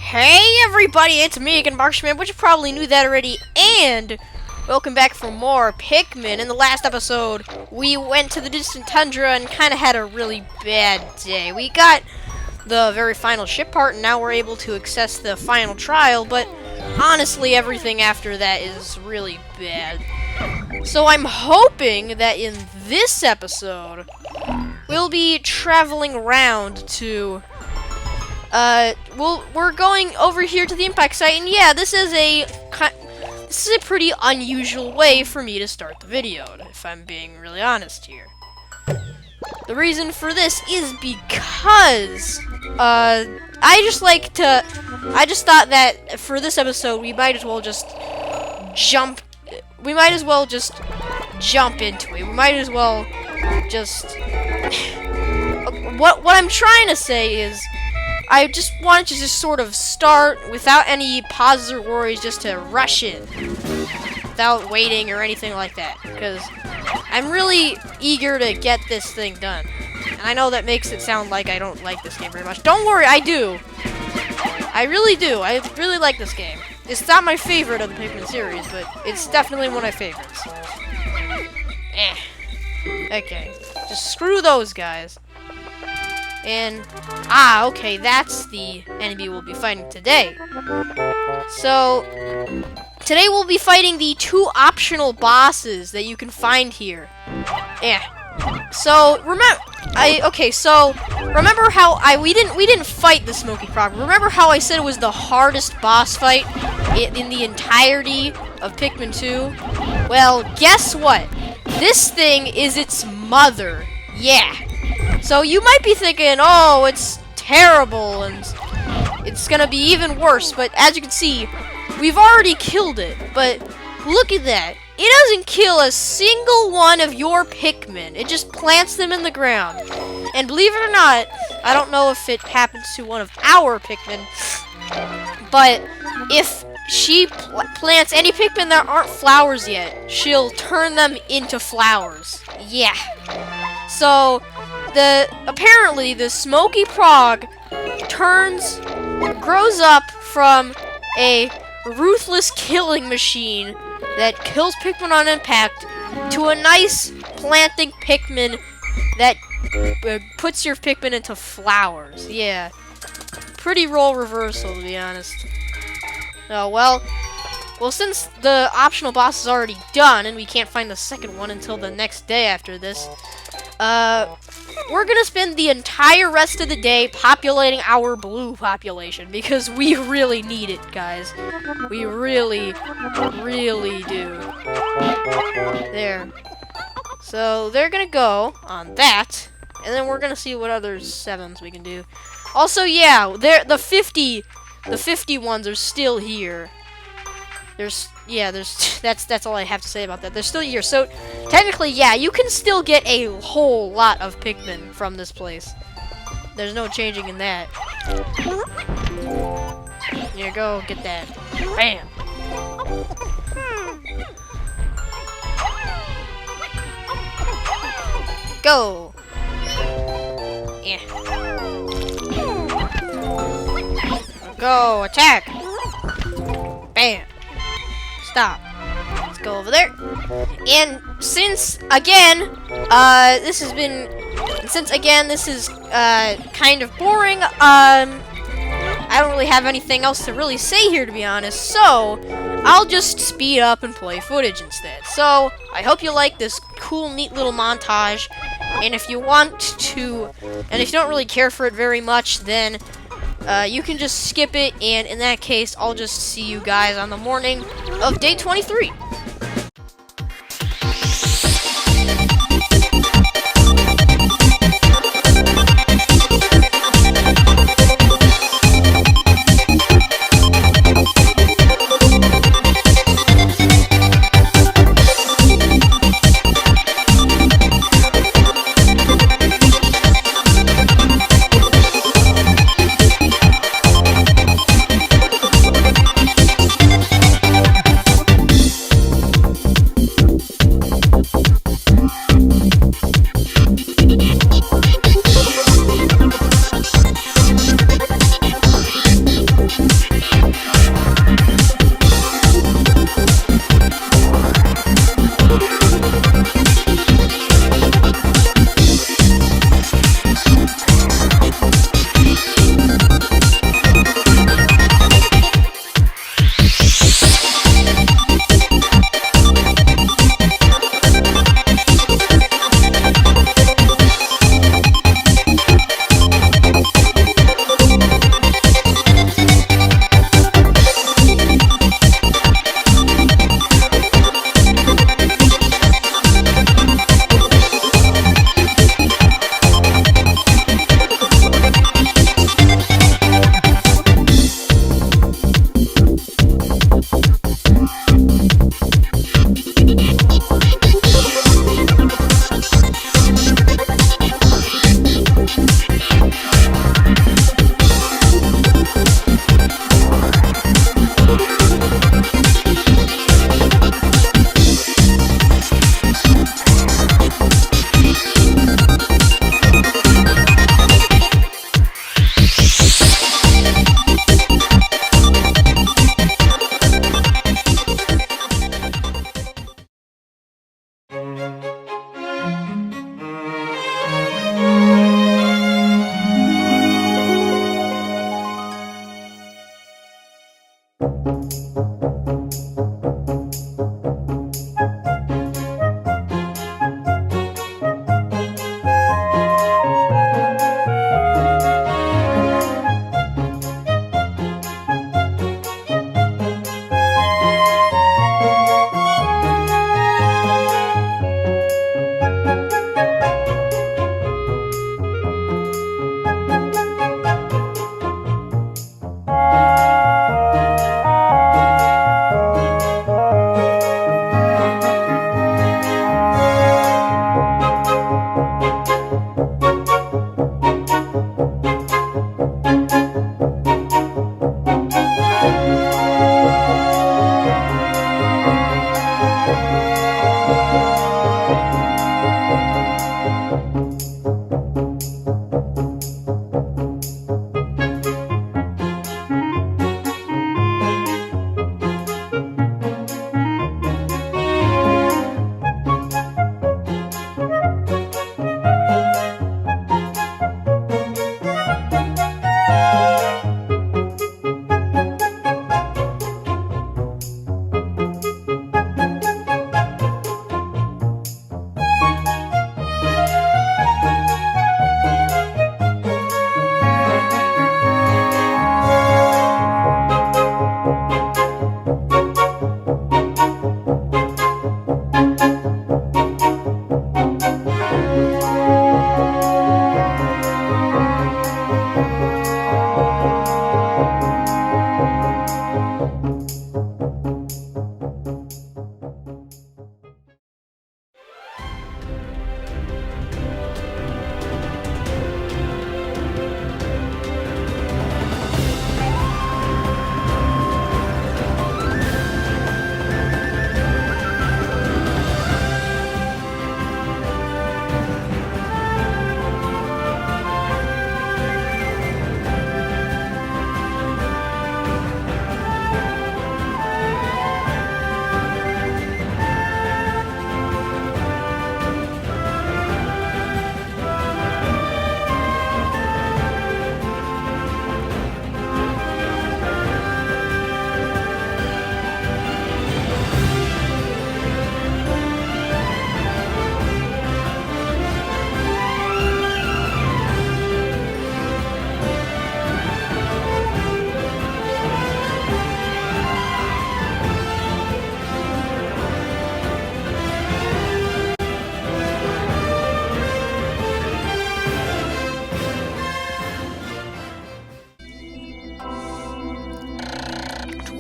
Hey everybody, it's me again, Bawk Hersheysman, but you probably knew that already, and welcome back for more Pikmin. In the last episode, we went to the distant tundra and kind of had a really bad day. We got the very final ship part, and now we're able to access the final trial, but honestly, everything after that is really bad. So I'm hoping that in this episode, we'll be traveling around to... we're going over here to the impact site, and yeah, this is a pretty unusual way for me to start the video, if I'm being really honest here. The reason for this is because, I just thought that for this episode, we might as well just jump into it. We might as well just, what I'm trying to say is, I just wanted to just sort of start without any pauses or worries, just to rush in without waiting or anything like that, because I'm really eager to get this thing done. And I know that makes it sound like I don't like this game very much. Don't worry, I do. I really do. I really like this game. It's not my favorite of the Pikmin series, but it's definitely one of my favorites. Okay. Just screw those guys. And, okay, that's the enemy we'll be fighting today. So, today we'll be fighting the two optional bosses that you can find here. So, remember how we didn't fight the Smoky Frog. Remember how I said it was the hardest boss fight in the entirety of Pikmin 2? Well, guess what? This thing is its mother. Yeah. So you might be thinking, oh, it's terrible and it's gonna be even worse, but as you can see, we've already killed it. But look at that. It doesn't kill a single one of your Pikmin. It just plants them in the ground. And believe it or not, I don't know if it happens to one of our Pikmin, but if she plants any Pikmin that aren't flowers yet, she'll turn them into flowers. Yeah. So, apparently the Smoky Frog grows up from a ruthless killing machine that kills Pikmin on impact to a nice planting Pikmin that puts your Pikmin into flowers. Yeah. Pretty role reversal, to be honest. Oh, well, since the optional boss is already done and we can't find the second one until the next day after this, we're gonna spend the entire rest of the day populating our blue population because we really need it, guys. We really, really do. There. So they're gonna go on that, and then we're gonna see what other 7s we can do. Also, yeah, the 50 ones are still here. That's all I have to say about that. They're still here, so technically, yeah, you can still get a whole lot of Pikmin from this place. There's no changing in that. Here, go get that. Bam! Go! Yeah. Go, attack! Bam! Stop. Let's go over there. And since again, this is kind of boring, I don't really have anything else to really say here, to be honest, so I'll just speed up and play footage instead. So, I hope you like this cool, neat little montage, and if you don't really care for it very much, then you can just skip it, and in that case, I'll just see you guys on the morning of day 23.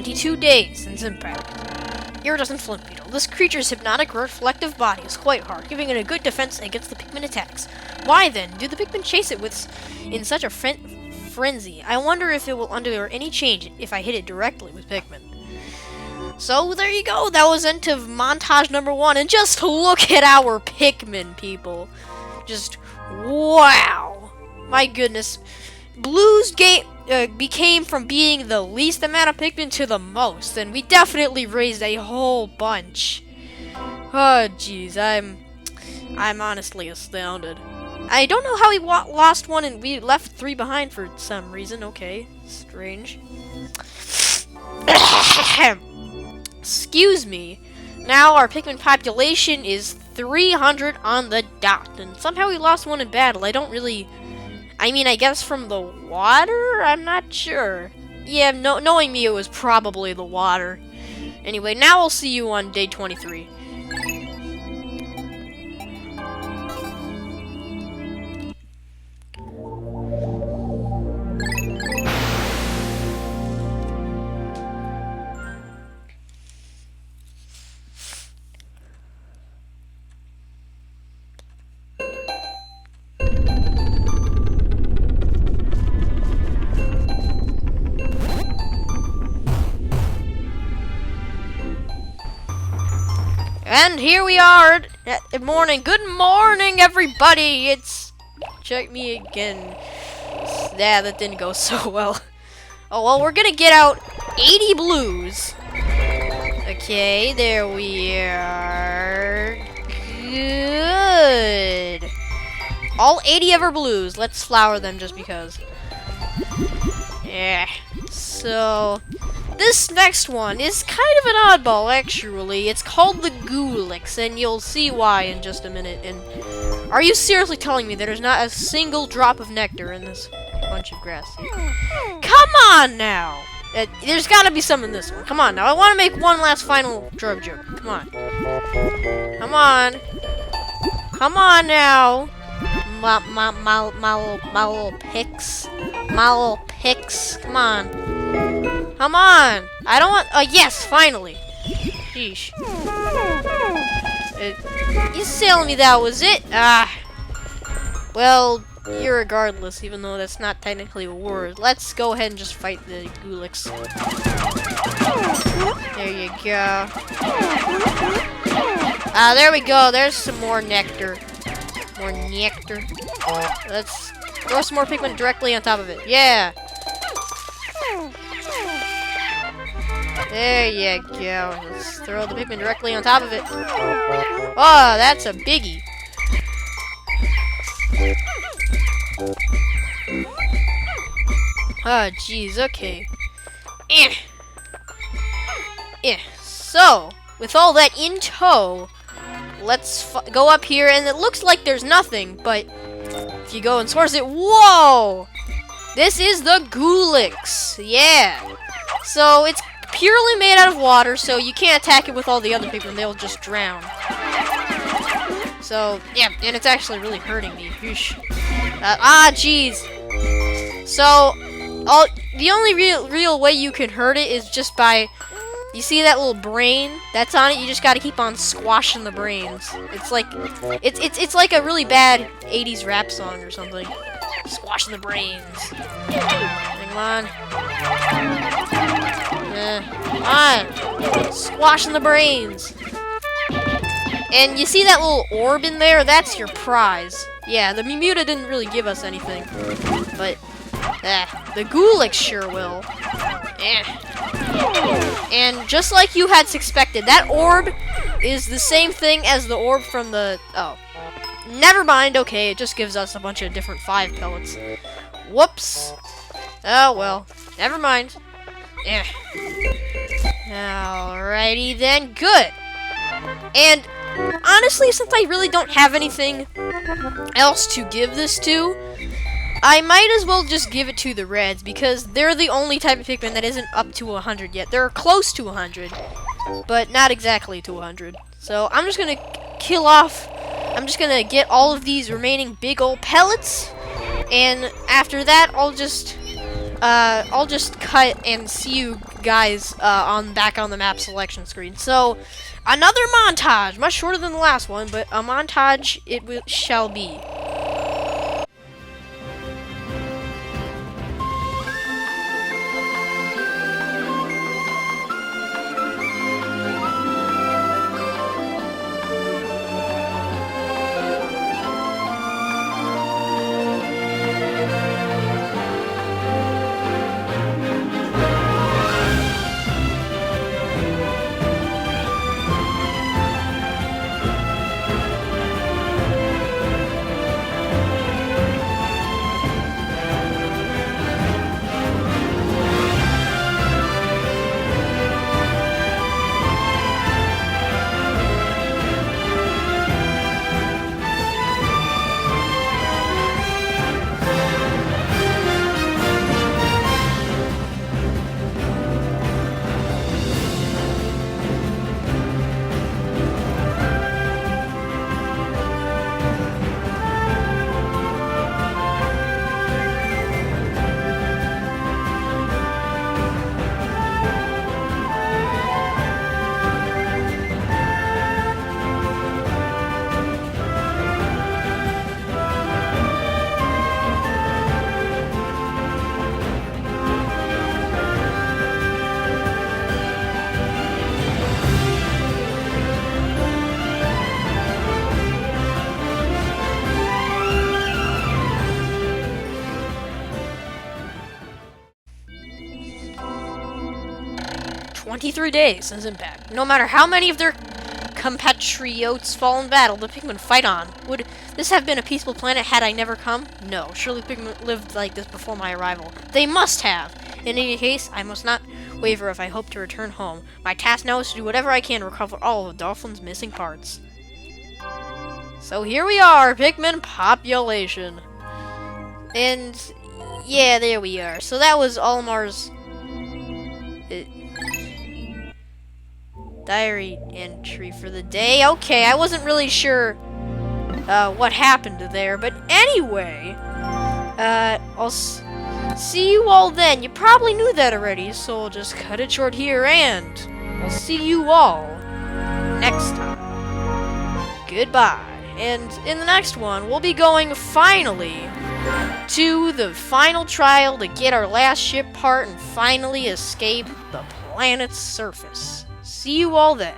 22 days since impact. Iridescent flint beetle. This creature's hypnotic reflective body is quite hard, giving it a good defense against the Pikmin attacks. Why then do the Pikmin chase it in such a frenzy? I wonder if it will undergo any change if I hit it directly with Pikmin. So there you go. That was end of montage number 1, and just look at our Pikmin, people. Just wow, my goodness. Blue's game became from being the least amount of Pikmin to the most, and we definitely raised a whole bunch. Oh jeez, I'm honestly astounded. I don't know how we lost one and we left 3 behind for some reason. Okay, strange. Excuse me. Now our Pikmin population is 300 on the dot, and somehow we lost one in battle. I mean, I guess from the water? I'm not sure. Yeah, knowing me, it was probably the water. Anyway, now I'll see you on day 23. And here we are at morning. Good morning, everybody. It's check me again. Yeah, that didn't go so well. Oh well, we're gonna get out 80 blues. Okay, there we are. Good. All 80 of our blues. Let's flower them just because. Yeah. So this next one is kind of an oddball, actually. It's called the Goolix, and you'll see why in just a minute. And are you seriously telling me that there's not a single drop of nectar in this bunch of grass seeds? Come on now! There's got to be some in this one. Come on now. I want to make one last final drug joke. Come on. Come on. Come on now. My little picks. My little picks. Come on. Come on! I don't want. Yes, finally. Sheesh. You telling me that was it? Well, irregardless, even though that's not technically a word. Let's go ahead and just fight the Goolix. There you go. There we go. There's some more nectar. More nectar. Let's throw some more Pikmin directly on top of it. Yeah. There you go. Let's throw the Pikmin directly on top of it. Oh, that's a biggie. Oh, jeez. Okay. So, with all that in tow, let's go up here, and it looks like there's nothing, but if you go and source it, whoa! This is the Goolix. Yeah. So, it's purely made out of water, so you can't attack it with all the other Pikmin, they'll just drown. So, yeah, and it's actually really hurting me. Jeez. So, the only real way you can hurt it is just by, you see that little brain that's on it? You just gotta keep on squashing the brains. It's like, it's like a really bad 80s rap song or something. Squashing the brains. Come on. Come on. Squashing the brains. And you see that little orb in there? That's your prize. Yeah, the Mimuta didn't really give us anything. But, the Goolix sure will. And just like you had suspected, that orb is the same thing as the orb from the... Oh. Never mind, okay, it just gives us a bunch of different 5 pellets. Whoops. Oh, well. Never mind. Alrighty then, good. And honestly, since I really don't have anything else to give this to, I might as well just give it to the Reds, because they're the only type of Pikmin that isn't up to 100 yet. They're close to 100, but not exactly to 100. So I'm just gonna I'm just gonna get all of these remaining big old pellets, and after that, I'll just I'll just cut and see you guys back on the map selection screen. So, another montage, much shorter than the last one, but a montage it shall be. "23 days since impact. No matter how many of their compatriots fall in battle, the Pikmin fight on. Would this have been a peaceful planet had I never come? No, surely Pikmin lived like this before my arrival. They must have! In any case, I must not waver if I hope to return home. My task now is to do whatever I can to recover all of Dolphin's missing parts." So here we are, Pikmin population. And yeah, there we are. So that was Olimar's diary entry for the day. Okay, I wasn't really sure what happened there, but anyway, I'll see you all then. You probably knew that already, so I'll just cut it short here, and I'll see you all next time. Goodbye. And in the next one, we'll be going finally to the final trial to get our last ship part and finally escape the planet's surface. See you all then.